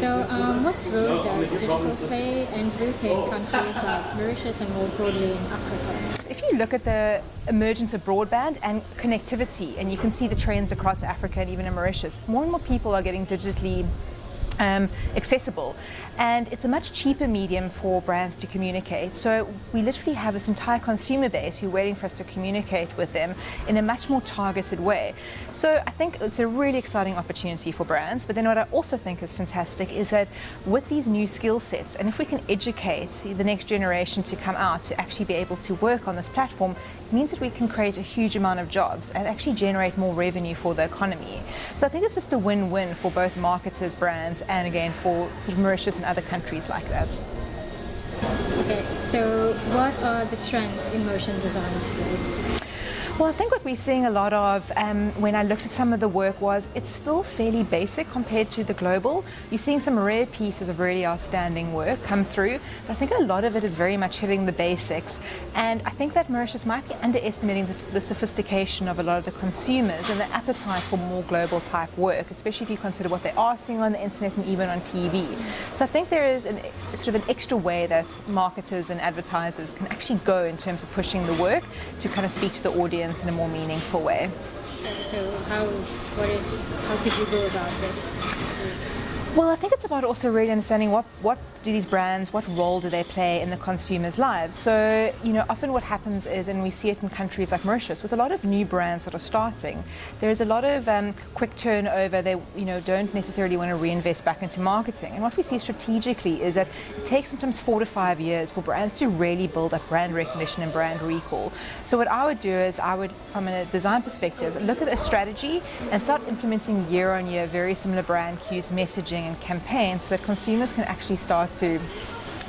What role does digital play in developing countries like Mauritius and more broadly in Africa? If you look at the emergence of broadband and connectivity, and you can see the trends across Africa and even in Mauritius, more and more people are getting digitally accessible, and it's a much cheaper medium for brands to communicate. So we literally have this entire consumer base who are waiting for us to communicate with them in a much more targeted way. So I think it's a really exciting opportunity for brands. But then what I also think is fantastic is that with these new skill sets, and if we can educate the next generation to come out to actually be able to work on this platform, it means that we can create a huge amount of jobs and actually generate more revenue for the economy. So I think it's just a win-win for both marketers, brands, and again for sort of Mauritius and other countries like that. Okay, so what are the trends in motion design today? Well, I think what we're seeing a lot of when I looked at some of the work was it's still fairly basic compared to the global. You're seeing some rare pieces of really outstanding work come through, but I think a lot of it is very much hitting the basics. And I think that Mauritius might be underestimating the sophistication of a lot of the consumers and the appetite for more global type work, especially if you consider what they are seeing on the internet and even on TV. So I think there is sort of an extra way that marketers and advertisers can actually go in terms of pushing the work to kind of speak to the audience in a more meaningful way. So how could you go about this? Well, I think it's about also really understanding what do these brands, what role do they play in the consumers' lives. So, often what happens is, and we see it in countries like Mauritius, with a lot of new brands that are starting, there's a lot of quick turnover. They, don't necessarily want to reinvest back into marketing. And what we see strategically is that it takes sometimes 4 to 5 years for brands to really build up brand recognition and brand recall. So what I would do is from a design perspective, look at a strategy and start implementing year on year very similar brand cues, messaging, and campaigns so that consumers can actually start to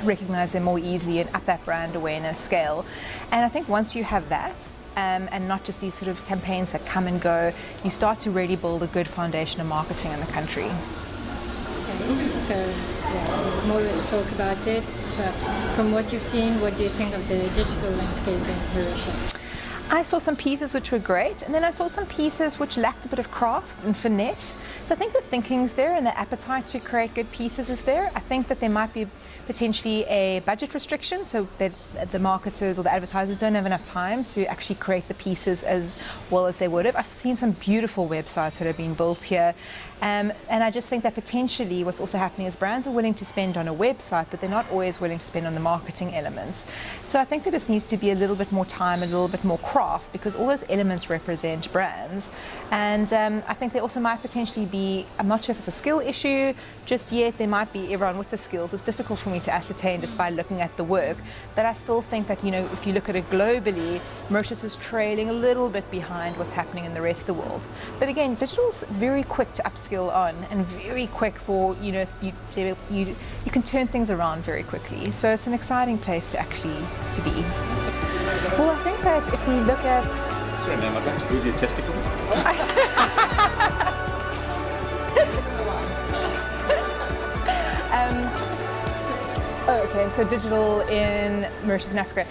recognize them more easily and up that brand awareness scale. And I think once you have that, and not just these sort of campaigns that come and go, you start to really build a good foundation of marketing in the country. Okay. So more let's talk about it, but from what you've seen, what do you think of the digital landscape in Mauritius? I saw some pieces which were great, and then I saw some pieces which lacked a bit of craft and finesse. So I think the thinking's there and the appetite to create good pieces is there. I think that there might be potentially a budget restriction, so that the marketers or the advertisers don't have enough time to actually create the pieces as well as they would have. I've seen some beautiful websites that have been built here. And I just think that potentially what's also happening is brands are willing to spend on a website, but they're not always willing to spend on the marketing elements. So I think that this needs to be a little bit more time, a little bit more craft, because all those elements represent brands. And I think there also might potentially be, I'm not sure if it's a skill issue just yet, there might be everyone with the skills. It's difficult for me to ascertain just by looking at the work. But I still think that, if you look at it globally, Mauritius is trailing a little bit behind what's happening in the rest of the world. But again, digital's very quick to upskill on and very quick for, you can turn things around very quickly. So it's an exciting place to actually to be. Well, I think that if we look at... Sorry ma'am, I'd like to move your testicle. Okay, so digital in Mauritius and Africa.